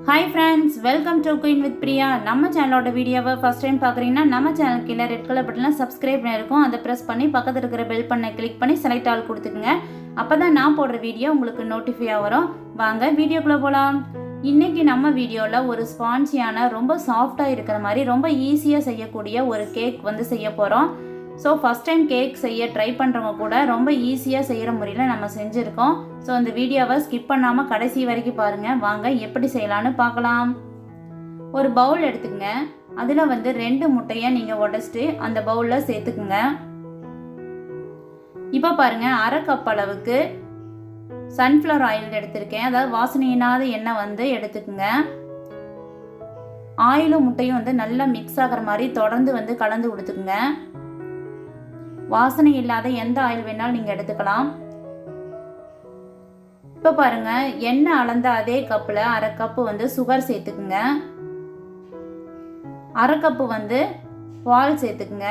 Hi friends, welcome to Queen with Priya. நம்ம சேனலோட வீடியோவை ஃபர்ஸ்ட் டைம் பார்க்குறீங்கன்னா நம்ம சேனல் கீழே ரெட் கலர் பட்டனில் சப்ஸ்கிரைப் பண்ணியிருக்கோம். அதை ப்ரெஸ் பண்ணி பக்கத்தில் இருக்கிற பெல் பண்ணை கிளிக் பண்ணி செலக்ட் ஆல் கொடுத்துக்குங்க. அப்போ தான் நான் போடுற வீடியோ உங்களுக்கு நோட்டிஃபையாக வரும். வாங்க வீடியோக்குள்ளே போகலாம். இன்றைக்கி நம்ம வீடியோவில் ஒரு ஸ்பான்சியான ரொம்ப சாஃப்டாக இருக்கிற மாதிரி ரொம்ப ஈஸியாக செய்யக்கூடிய ஒரு கேக் வந்து செய்ய போகிறோம். ஸோ ஃபஸ்ட் டைம் கேக் செய்ய ட்ரை பண்ணுறவங்க கூட ரொம்ப ஈஸியாக செய்கிற முறையில் நம்ம செஞ்சுருக்கோம். ஸோ அந்த வீடியோவை ஸ்கிப் பண்ணாமல் கடைசி வரைக்கும் பாருங்கள். வாங்க எப்படி செய்யலான்னு பார்க்கலாம். ஒரு பவுல் எடுத்துக்கங்க. அதில் வந்து 2 முட்டையை நீங்கள் உடைச்சிட்டு அந்த பவுலில் சேர்த்துக்குங்க. இப்போ பாருங்கள், 1/2 கப் அளவுக்கு சன்ஃப்ளவர் ஆயில் எடுத்திருக்கேன். அதாவது வாசனையினாத எண்ணெய் வந்து எடுத்துக்குங்க. ஆயிலும் முட்டையும் வந்து நல்லா மிக்ஸ் ஆகிற மாதிரி தொடர்ந்து வந்து கலந்து கொடுத்துக்குங்க. வாசனை இல்லாத எந்த ஆயில் வேணாலும் நீங்கள் எடுத்துக்கலாம். இப்போ பாருங்க, எண்ணெய் அளந்த அதே கப்பில் 1/2 கப்பு வந்து சுகர் சேர்த்துக்குங்க. 1/2 கப்பு வந்து பால் சேர்த்துக்குங்க.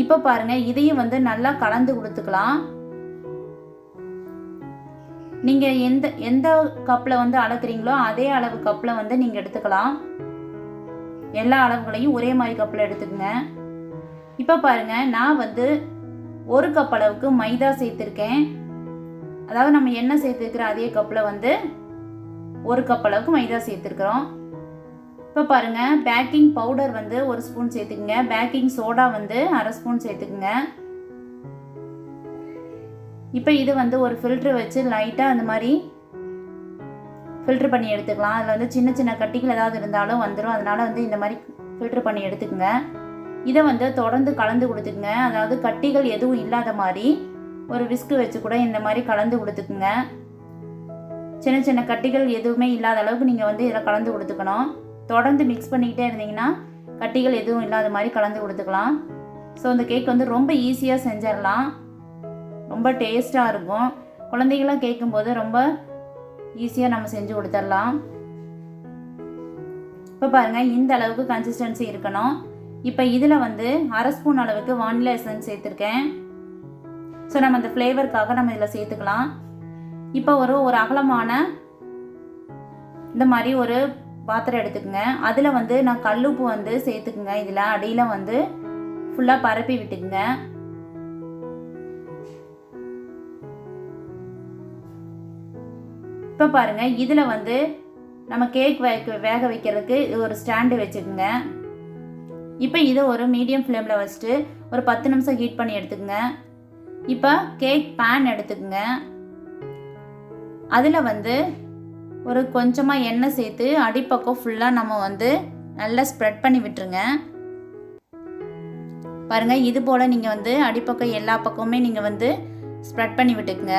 இப்போ பாருங்க, இதையும் வந்து நல்லா கலந்து கொடுத்துக்கலாம். நீங்க எந்த கப்பில் வந்து அளக்குறீங்களோ அதே அளவு கப்பில் வந்து நீங்க எடுத்துக்கலாம். எல்லா அளவுகளையும் ஒரே மாதிரி கப்பில் எடுத்துக்கங்க. இப்போ பாருங்க, நான் வந்து 1 கப் அளவுக்கு மைதா சேர்த்துருக்கேன். அதாவது நம்ம எண்ணெய் சேர்த்துருக்கிற அதே கப்பில் வந்து 1 கப் அளவுக்கு மைதா சேர்த்துருக்குறோம். இப்போ பாருங்க, பேக்கிங் பவுடர் வந்து 1 ஸ்பூன் சேர்த்துக்குங்க. பேக்கிங் சோடா வந்து 1/2 ஸ்பூன் சேர்த்துக்குங்க. இப்போ இது வந்து ஒரு ஃபில்ட்ரு வச்சு லைட்டாக அந்த மாதிரி ஃபில்ட்ரு பண்ணி எடுத்துக்கலாம். அதில் வந்து சின்ன சின்ன கட்டிகள் ஏதாவது இருந்தாலும் வந்துடும். அதனால் வந்து இந்த மாதிரி ஃபில்ட்ரு பண்ணி எடுத்துக்கங்க. இதை வந்து தொடர்ந்து கலந்து கொடுத்துக்குங்க. அதாவது கட்டிகள் எதுவும் இல்லாத மாதிரி ஒரு விஸ்கு வச்சு கூட இந்த மாதிரி கலந்து கொடுத்துக்குங்க. சின்ன சின்ன கட்டிகள் எதுவுமே இல்லாத அளவுக்கு நீங்கள் வந்து இதில் கலந்து கொடுத்துக்கணும். தொடர்ந்து மிக்ஸ் பண்ணிக்கிட்டே இருந்தீங்கன்னா கட்டிகள் எதுவும் இல்லாத மாதிரி கலந்து கொடுத்துக்கலாம். ஸோ இந்த கேக் வந்து ரொம்ப ஈஸியாக செஞ்சிடலாம். ரொம்ப டேஸ்ட்டாக இருக்கும். குழந்தைங்களாம் கேட்கும்போது ரொம்ப ஈஸியாக நம்ம செஞ்சு கொடுத்துடலாம். இப்போ பாருங்கள், இந்த அளவுக்கு கன்சிஸ்டன்சி இருக்கணும். இப்போ இதில் வந்து 1/2 ஸ்பூன் அளவுக்கு வானிலா எசன்ஸ் சேர்த்துருக்கேன். ஸோ நம்ம அந்த ஃப்ளேவருக்காக நம்ம இதில் சேர்த்துக்கலாம். இப்போ ஒரு அகலமான இந்த மாதிரி ஒரு பாத்திரம் எடுத்துக்கோங்க. அதில் வந்து நான் கல்லுப்பு வந்து சேர்த்துக்குங்க. இதில் அடியில் வந்து ஃபுல்லாக பரப்பி விட்டுக்குங்க. இப்போ பாருங்கள், இதில் வந்து நம்ம கேக் வேக வைக்கிறதுக்கு ஒரு ஸ்டாண்டு வச்சுக்கோங்க. இப்போ இதை ஒரு மீடியம் ஃப்ளேமில் வச்சுட்டு ஒரு 10 நிமிஷம் ஹீட் பண்ணி எடுத்துக்கோங்க. இப்போ கேக் பேன் எடுத்துக்கோங்க. அதில் வந்து ஒரு கொஞ்சமாக எண்ணெய் சேர்த்து அடிப்பக்கம் ஃபுல்லாக நம்ம வந்து நல்லா ஸ்ப்ரெட் பண்ணி விட்டுருங்க. பாருங்கள், இது போல் நீங்கள் வந்து அடிப்பக்கம் எல்லா பக்கமுமே நீங்கள் வந்து ஸ்ப்ரெட் பண்ணி விட்டுக்குங்க.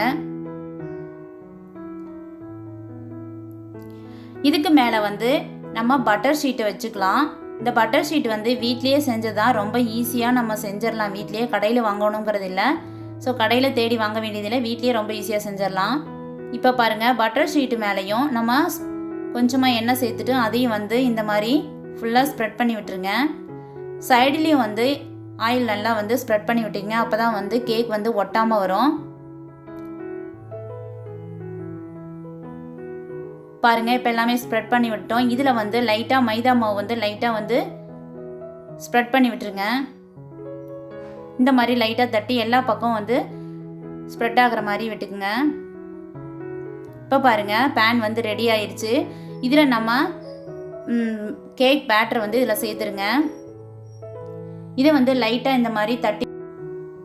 இதுக்கு மேலே வந்து நம்ம பட்டர் ஷீட்டை வச்சுக்கலாம். இந்த பட்டர் ஷீட் வந்து வீட்லேயே செஞ்சதான் ரொம்ப ஈஸியாக நம்ம செஞ்சிடலாம். வீட்லேயே கடையில் வாங்கணுங்கிறது இல்லை. ஸோ கடையில் தேடி வாங்க வேண்டியதில்லை, வீட்லேயே ரொம்ப ஈஸியாக செஞ்சிடலாம். இப்போ பாருங்கள், பட்டர் ஷீட்டு மேலேயும் நம்ம கொஞ்சமாக எண்ணெய் சேர்த்துட்டு அதையும் வந்து இந்த மாதிரி ஃபுல்லாக ஸ்ப்ரெட் பண்ணி விட்டுருங்க. சைடுலேயும் வந்து ஆயில் நல்லா வந்து ஸ்ப்ரெட் பண்ணி விட்டுங்க. அப்போ தான் வந்து கேக் வந்து ஒட்டாமல் வரும். பாருங்கள், இப்போ எல்லாமே ஸ்ப்ரெட் பண்ணி விட்டோம். இதில் வந்து லைட்டாக மைதா மாவு வந்து லைட்டாக வந்து ஸ்ப்ரெட் பண்ணி விட்டுருங்க. இந்த மாதிரி லைட்டாக தட்டி எல்லா பக்கம் வந்து ஸ்ப்ரெட் ஆகிற மாதிரி விட்டுக்குங்க. இப்போ பாருங்கள், பேன் வந்து ரெடி ஆயிடுச்சு. இதில் நம்ம கேக் பேட்டர் வந்து இதில் சேர்த்துருங்க. இதை வந்து லைட்டாக இந்த மாதிரி தட்டி,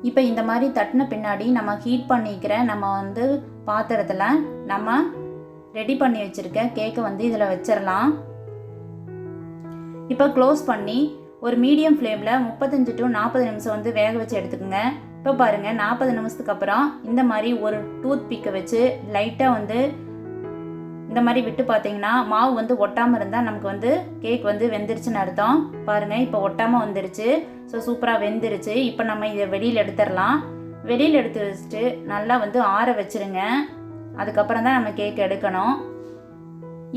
இப்போ இந்த மாதிரி தட்டின பின்னாடி நம்ம ஹீட் பண்ணிக்கிற நம்ம வந்து பாத்திரத்தில் நம்ம ரெடி பண்ணி வச்சுருக்க கேக்கை வந்து இதில் வச்சிடலாம். இப்போ க்ளோஸ் பண்ணி ஒரு மீடியம் ஃப்ளேமில் 35 to 40 நிமிஷம் வந்து வேக வச்சு எடுத்துக்கோங்க. இப்போ பாருங்கள், 40 நிமிஷத்துக்கு அப்புறம் இந்த மாதிரி ஒரு டூத் பிக்கை வச்சு லைட்டாக வந்து இந்த மாதிரி விட்டு பார்த்தீங்கன்னா மாவு வந்து ஒட்டாமல் இருந்தால் நமக்கு வந்து கேக் வந்து வெந்துருச்சுன்னு அர்த்தம். பாருங்கள், இப்போ ஒட்டாமல் வந்துருச்சு. ஸோ சூப்பராக வெந்துருச்சு. இப்போ நம்ம இதை வெளியில் எடுத்துடலாம். வெளியில் எடுத்து வச்சுட்டு நல்லா வந்து ஆற வச்சுருங்க. அதுக்கப்புறம் தான் நம்ம கேக் எடுக்கணும்.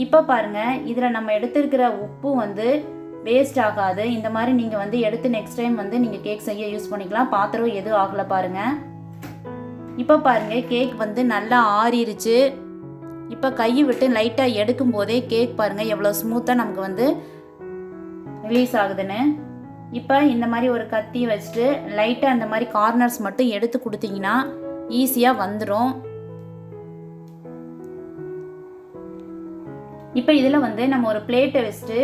இப்போ பாருங்கள், இதில் நம்ம எடுத்துருக்கிற உப்பு வந்து வேஸ்ட் ஆகாது. இந்த மாதிரி நீங்கள் வந்து எடுத்து நெக்ஸ்ட் டைம் வந்து நீங்கள் கேக் செய்ய யூஸ் பண்ணிக்கலாம். பாத்திரம் எதுவும் ஆகலை பாருங்கள். இப்போ பாருங்கள், கேக் வந்து நல்லா ஆறிடுச்சு. இப்போ கையை விட்டு லைட்டாக எடுக்கும் போதே கேக் பாருங்கள் எவ்வளோ ஸ்மூத்தாக நமக்கு வந்து ரிலீஸ் ஆகுதுன்னு. இப்போ இந்த மாதிரி ஒரு கத்தி வச்சுட்டு லைட்டாக அந்த மாதிரி கார்னர்ஸ் மட்டும் எடுத்து கொடுத்தீங்கன்னா ஈஸியாக வந்துடும். இப்போ இதில் வந்து நம்ம ஒரு பிளேட்டை வச்சுட்டு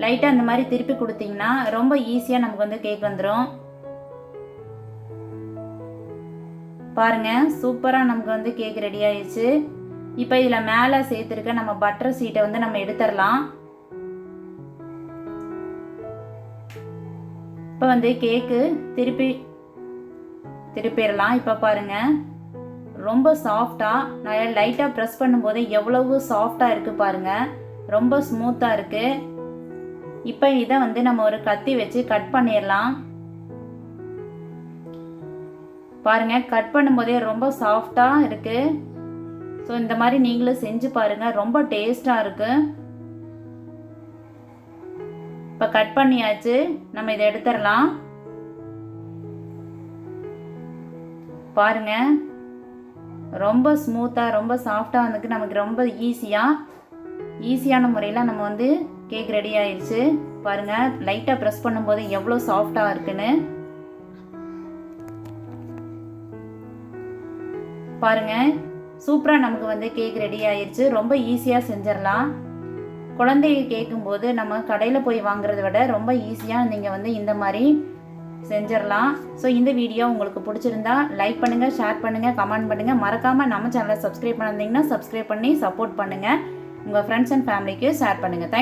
லைட்டாக அந்த மாதிரி திருப்பி கொடுத்தீங்கன்னா ரொம்ப ஈஸியாக நமக்கு வந்து கேக் வந்துடும். பாருங்கள் சூப்பராக நமக்கு வந்து கேக் ரெடி ஆயிடுச்சு. இப்போ இதில் மேலே சேர்த்துருக்க நம்ம பட்டர் சீட்டை வந்து நம்ம எடுத்துடலாம். இப்போ வந்து கேக்கு திருப்பிடலாம். இப்போ பாருங்கள் ரொம்ப சாஃப்டாக நான் லைட்டாக ப்ரெஸ் பண்ணும்போது எவ்வளவு சாஃப்டாக இருக்குது பாருங்கள், ரொம்ப ஸ்மூத்தாக இருக்குது. இப்போ இதை வந்து நம்ம ஒரு கத்தி வச்சு கட் பண்ணிடலாம். பாருங்கள் கட் பண்ணும்போதே ரொம்ப சாஃப்டாக இருக்குது. ஸோ இந்த மாதிரி நீங்களும் செஞ்சு பாருங்கள், ரொம்ப டேஸ்ட்டாக இருக்குது. இப்போ கட் பண்ணியாச்சு, நம்ம இதை எடுத்துடலாம். பாருங்கள் ரொம்ப ஸ்மூத்தாக ரொம்ப சாஃப்டாக வந்துக்கு நமக்கு ரொம்ப ஈஸியான முறையில் நம்ம வந்து கேக் ரெடி ஆயிடுச்சு. பாருங்கள் லைட்டாக ப்ரெஸ் பண்ணும்போது எவ்வளோ சாஃப்டாக இருக்குன்னு பாருங்கள். சூப்பராக நமக்கு வந்து கேக் ரெடி ஆயிடுச்சு. ரொம்ப ஈஸியாக செஞ்சிடலாம். குழந்தைங்க கேட்கும்போது நம்ம கடையில் போய் வாங்குறத விட ரொம்ப ஈஸியாக நீங்கள் வந்து இந்த மாதிரி செஞ்சிடலாம். ஸோ இந்த வீடியோ உங்களுக்கு பிடிச்சிருந்தா லைக் பண்ணுங்கள், ஷேர் பண்ணுங்கள், கமெண்ட் பண்ணுங்கள். மறக்காமல் நம்ம சேனலை சப்ஸ்கிரைப் பண்ணியிருந்தீங்கன்னா சப்ஸ்கிரைப் பண்ணி சப்போர்ட் பண்ணுங்கள். உங்கள் ஃப்ரெண்ட்ஸ் அண்ட் ஃபேமிலிக்கு ஷேர் பண்ணுங்கள். தேங்க்யூ.